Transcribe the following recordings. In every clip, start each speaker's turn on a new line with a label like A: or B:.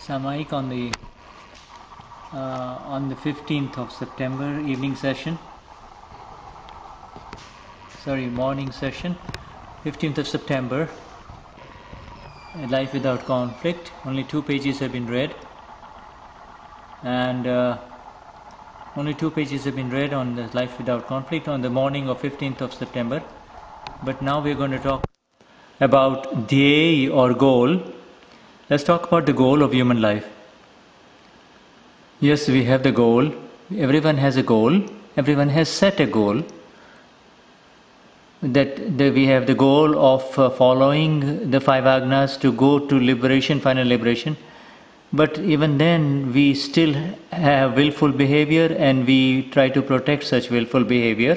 A: Samayik on the 15th of September evening session. Morning session. 15th of September. Life without conflict. Only 2 pages have been read, and only 2 pages have been read on the life without conflict on the morning of 15th of September. But now we're going to talk about dhyay or goal. Let's talk about the goal of human life. Yes, we have the goal. Everyone has a goal. Everyone has set a goal. That we have the goal of following the 5 agnas to go to liberation, final liberation. But even then, we still have willful behavior, and we try to protect such willful behavior.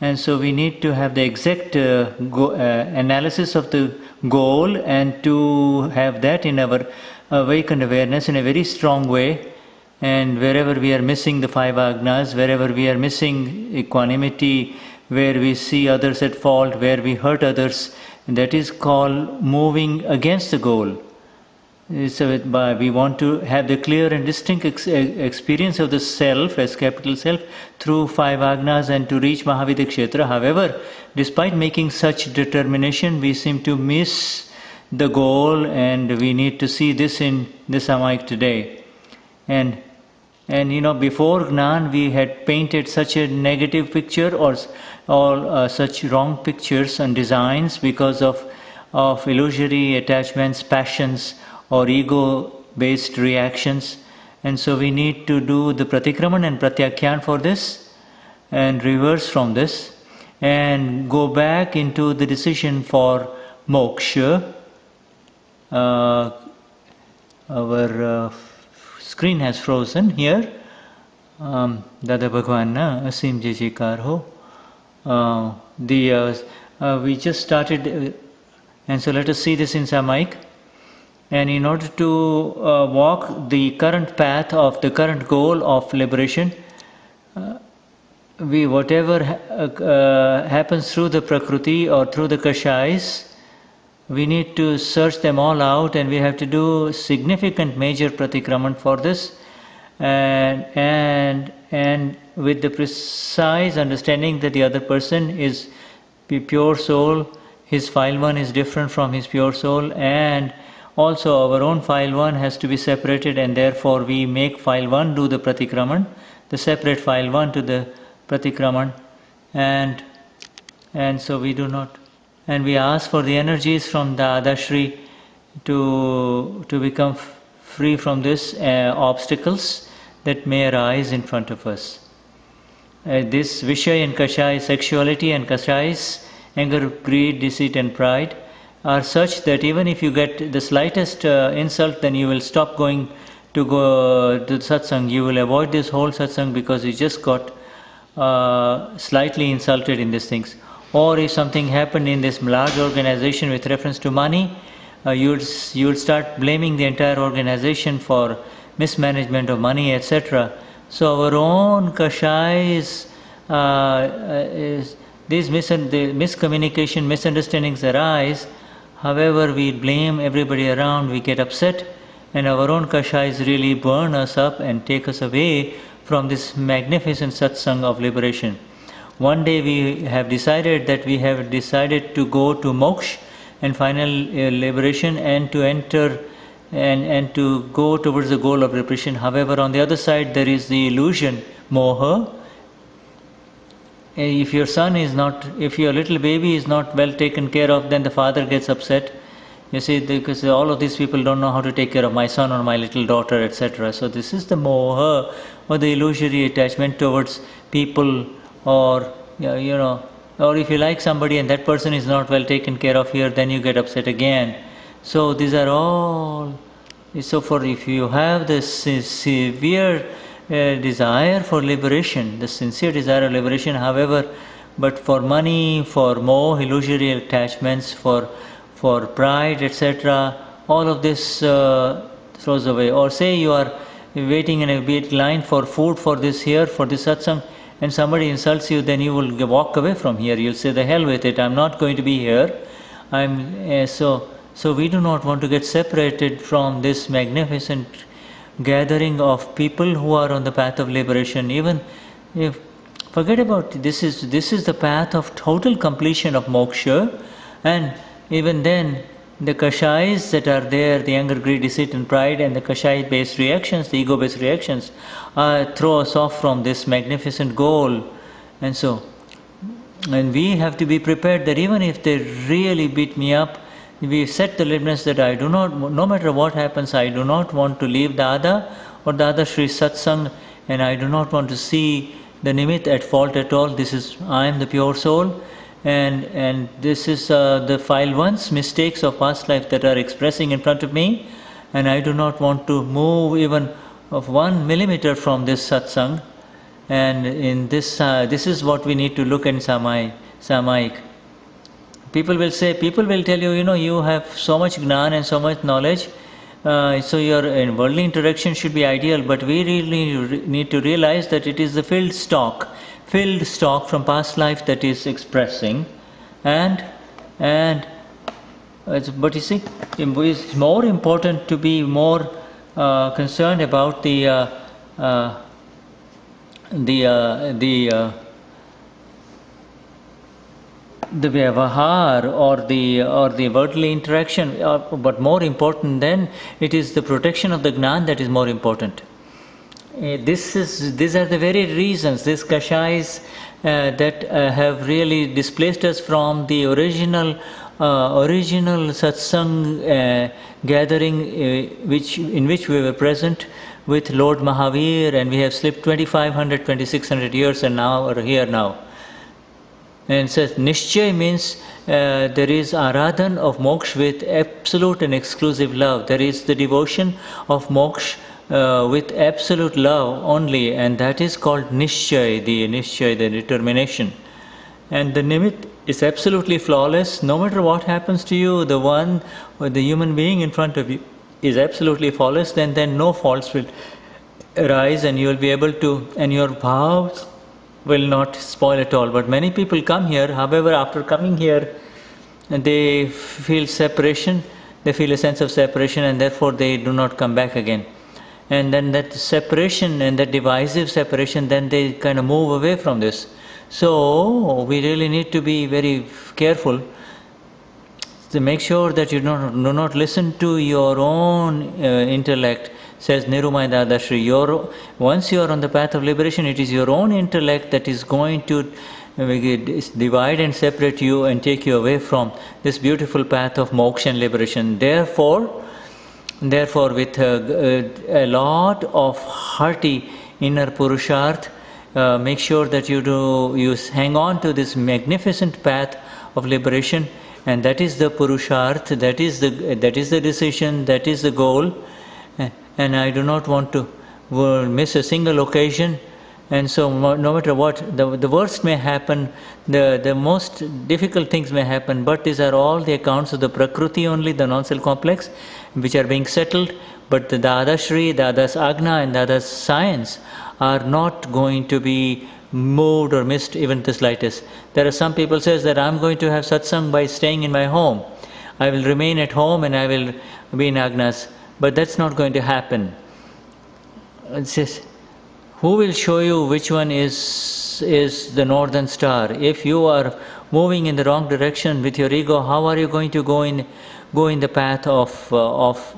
A: And so we need to have the exact analysis of the goal, and to have that in our awakened awareness in a very strong way. And wherever we are missing the 5 agnas, wherever we are missing equanimity, where we see others at fault, where we hurt others, that is called moving against the goal. So we want to have the clear and distinct experience of the self as capital Self through 5 agnas and to reach Mahavidya Kshetra. However, despite making such determination, we seem to miss the goal, and we need to see this in the Samayik today. And before Gnan, we had painted such a negative picture or such wrong pictures and designs because of illusory attachments, passions, or ego-based reactions. And so we need to do the pratikraman and pratyakyan for this, and reverse from this, and go back into the decision for moksha. Our screen has frozen here. Dada Bhagwan na asim jijikar ho. We just started, and so let us see this in Samayik. And in order to walk the current path of the current goal of liberation, whatever happens through the Prakriti or through the Kashais, we need to search them all out, and we have to do significant major pratikraman for this, and with the precise understanding that the other person is the pure soul, his file 1 is different from his pure soul, and also our own file 1 has to be separated, and therefore we make file 1 do the pratikraman, the separate file 1 to the pratikraman, and so we do not. And we ask for the energies from the Dadashri to become free from these obstacles that may arise in front of us. This Vishay and Kashai, sexuality and Kashais, anger, greed, deceit and pride, are such that even if you get the slightest insult, then you will stop going to satsang. You will avoid this whole satsang because you just got slightly insulted in these things. Or if something happened in this large organization with reference to money, you'll start blaming the entire organization for mismanagement of money, etc. So our own kashais, these miscommunication, misunderstandings arise. However, we blame everybody around, we get upset, and our own kashais really burn us up and take us away from this magnificent satsang of liberation. One day we have decided to go to moksha and final liberation, and to enter and to go towards the goal of liberation. However, on the other side there is the illusion, moha. If your little baby is not well taken care of, then the father gets upset. You see, because all of these people don't know how to take care of my son or my little daughter, etc. So this is the moha, or the illusory attachment towards people, or if you like somebody and that person is not well taken care of here, then you get upset again. So these are all. So if you have this severe desire for liberation, the sincere desire of liberation, however, but for money, for more illusory attachments, for pride, etc., all of this throws away. Or say you are waiting in a big line for food for this satsang, and somebody insults you, then you will walk away from here. You'll say, the hell with it, I'm not going to be here. So So we do not want to get separated from this magnificent gathering of people who are on the path of liberation. Even if forget about this is the path of total completion of moksha, and even then the kashais that are there, the anger, greed, deceit and pride, and the kashai based reactions, the ego based reactions, throw us off from this magnificent goal. And so, and we have to be prepared that even if they really beat me up, we set the limits that I do not, no matter what happens, I do not want to leave Dada or Dadashri Satsang, and I do not want to see the Nimit at fault at all. This is, I am the pure soul, and this is the file ones, mistakes of past life that are expressing in front of me, and I do not want to move even of 1 millimeter from this Satsang. And in this, this is what we need to look in Samayik. People will say, people will tell you, you have so much Gnan and so much knowledge, so your worldly interaction should be ideal, but we really need to realize that it is the filled stock from past life that is expressing, but you see, it's more important to be more concerned about the vyavahar or the worldly interaction, but more important than it is the protection of the Gnan that is more important. These are the very reasons, these kashais that have really displaced us from the original satsang gathering in which we were present with Lord Mahavir, and we have slipped 2500, 2600 years and now are here now. And says Nishchay means there is aradhan of moksha with absolute and exclusive love. There is the devotion of moksha with absolute love only, and that is called Nishchay, the determination. And the Nimit is absolutely flawless. No matter what happens to you, the one or the human being in front of you is absolutely flawless, then no faults will arise, and you will be able to, and your vows will not spoil at all. But many people come here, however, after coming here, they feel separation, they feel a sense of separation, and therefore they do not come back again. And then that separation and that divisive separation, then they kind of move away from this. So we really need to be very careful to make sure that you do not listen to your own intellect. Says Nirumay Dadashri, once you are on the path of liberation, it is your own intellect that is going to divide and separate you and take you away from this beautiful path of moksha and liberation. Therefore, with a lot of hearty inner purusharth, make sure that you hang on to this magnificent path of liberation, and that is the purusharth, that is the decision, that is the goal. And I do not want to miss a single occasion. And so no matter what, the worst may happen, the most difficult things may happen, but these are all the accounts of the Prakriti only, the non-self complex, which are being settled. But the Dadashri, Dada's Agna and Dada's science are not going to be moved or missed even the slightest. There are some people says that I'm going to have satsang by staying in my home. I will remain at home and I will be in Agnas. But that's not going to happen. It says, who will show you which one is the northern star? If you are moving in the wrong direction with your ego, how are you going to go in the path of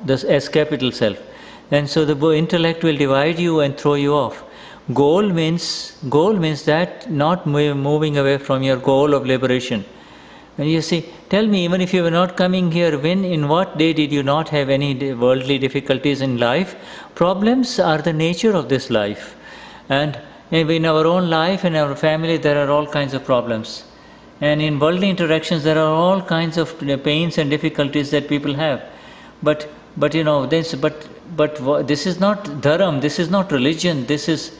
A: the S capital self? And so the intellect will divide you and throw you off. Goal means that not moving away from your goal of liberation. And you see, tell me, even if you were not coming here, in what day did you not have any worldly difficulties in life? Problems are the nature of this life. And in our own life, in our family, there are all kinds of problems. And in worldly interactions, there are all kinds of pains and difficulties that people have. But this is not dharam, this is not religion, this is.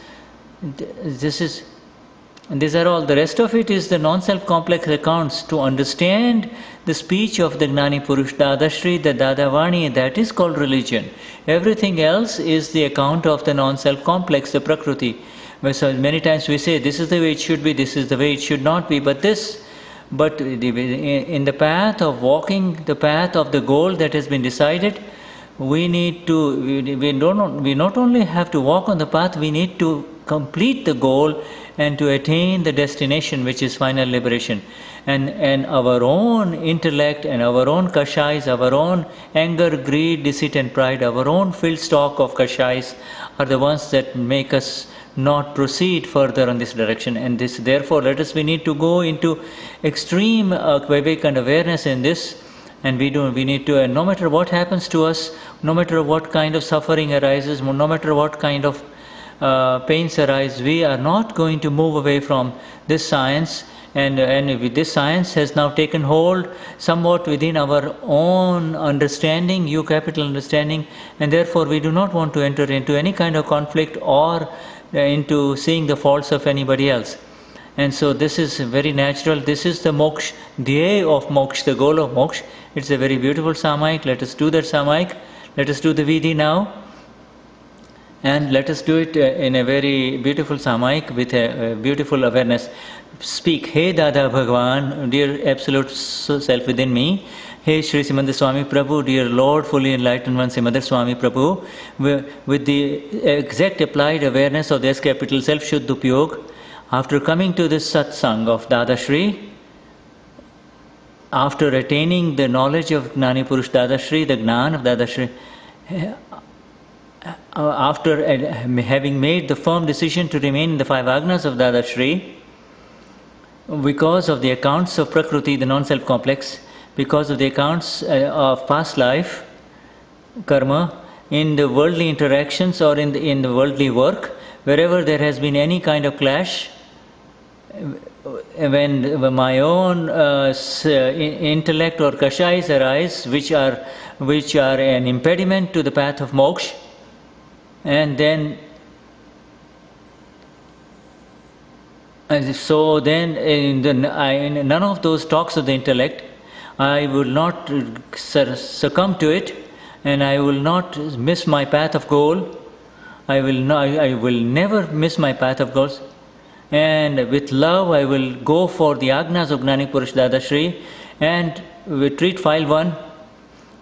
A: And these are all, the rest of it is the non-self complex accounts. To understand the speech of the Gnani Purush Dadashri, the Dadavani, that is called religion. Everything else is the account of the non-self complex, the Prakriti. So many times we say, this is the way it should be, this is the way it should not be, but this But in the path of walking, the path of the goal that has been decided, we need to, we not only have to walk on the path, we need to complete the goal and to attain the destination, which is final liberation. And our own intellect and our own kashais, our own anger, greed, deceit and pride, our own filled stock of kashais are the ones that make us not proceed further on this direction. And this, therefore, we need to go into extreme vivek and awareness in this. And we need to, no matter what happens to us, no matter what kind of suffering arises, no matter what kind of pains arise, we are not going to move away from this science. And this science has now taken hold somewhat within our own understanding, U capital understanding, and therefore we do not want to enter into any kind of conflict or into seeing the faults of anybody else. And so this is very natural. This is the moksha, the aim of moksha, the goal of moksha. It's a very beautiful Samayik. Let us do that Samayik. Let us do the Vidhi now. And let us do it in a very beautiful Samayik with a beautiful awareness. Speak, Hey Dada Bhagwan, dear Absolute Self within me. Hey Shri Simandhar Swami Prabhu, dear Lord, fully enlightened one Simandhar Swami Prabhu. With the exact applied awareness of the S capital Self, Shuddh Upyog, after coming to this satsang of Dadashri, after attaining the knowledge of Gnani Purush Dadashri, the Gnan of Dadashri, after having made the firm decision to remain in the 5 agnas of Dadashri, because of the accounts of Prakriti, the non-self complex, because of the accounts of past life, karma, in the worldly interactions or in the worldly work, wherever there has been any kind of clash, when my own intellect or kashais arise, which are an impediment to the path of moksha, and then so then in none of those talks of the intellect, I will not succumb to it, and I will not miss my path of goal. I will never miss my path of goals. And with love, I will go for the agnas of Gnani Purush Dadashri and we treat file 1.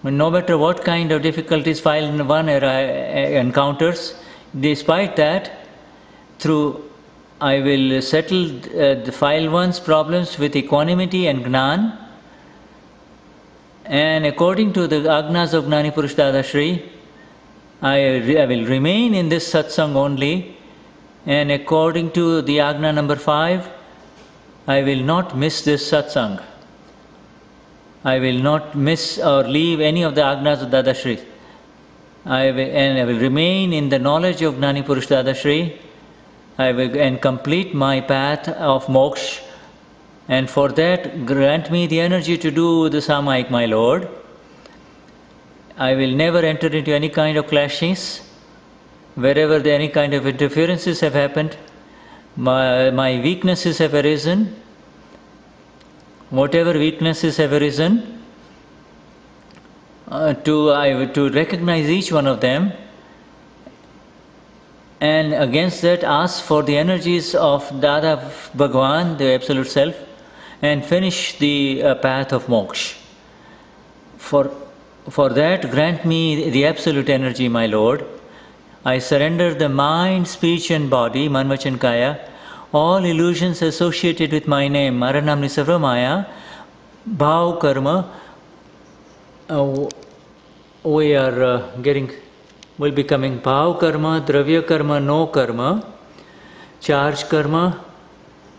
A: No matter what kind of difficulties file 1 encounters, despite that, I will settle the file 1's problems with equanimity and Gnan. And according to the agnas of Gnani Purush Dadashri, I will remain in this satsang only. And according to the agna number 5, I will not miss this satsang. I will not miss or leave any of the agnas of Dadashri. I will remain in the knowledge of Gnani Purush Dadashri. And complete my path of moksha. And for that, grant me the energy to do the Samayik, my Lord. I will never enter into any kind of clashes. Wherever any kind of interferences have happened, my weaknesses have arisen. Whatever weaknesses have arisen, to recognize each one of them, and against that ask for the energies of Dada Bhagwan, the Absolute Self, and finish the path of moksha. For that, grant me the absolute energy, my Lord. I surrender the mind, speech and body, man, vachan, kaya, all illusions associated with my name, Maranam Nisavra Maya, Bhav Karma. Will be coming Bhav Karma, Dravya Karma, No Karma, Charge Karma,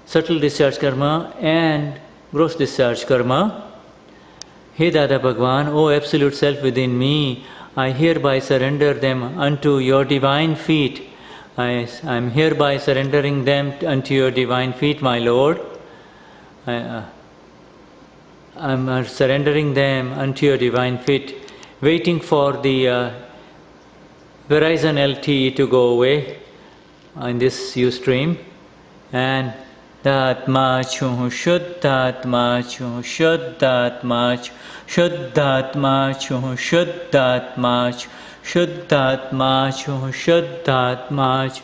A: Subtle Discharge Karma, and Gross Discharge Karma. Hey Dada Bhagwan, O Absolute Self within me, I hereby surrender them unto your divine feet. I am hereby surrendering them unto your divine feet, my Lord. I am surrendering them unto your divine feet, waiting for the Verizon LTE to go away in this Ustream. And Datma Chu, Shuddhatma Chu, Shuddhatma Chu, Shuddhatma Chu, Shuddhatma Chu, Shuddhatma Chu, Shuddhatma Chu,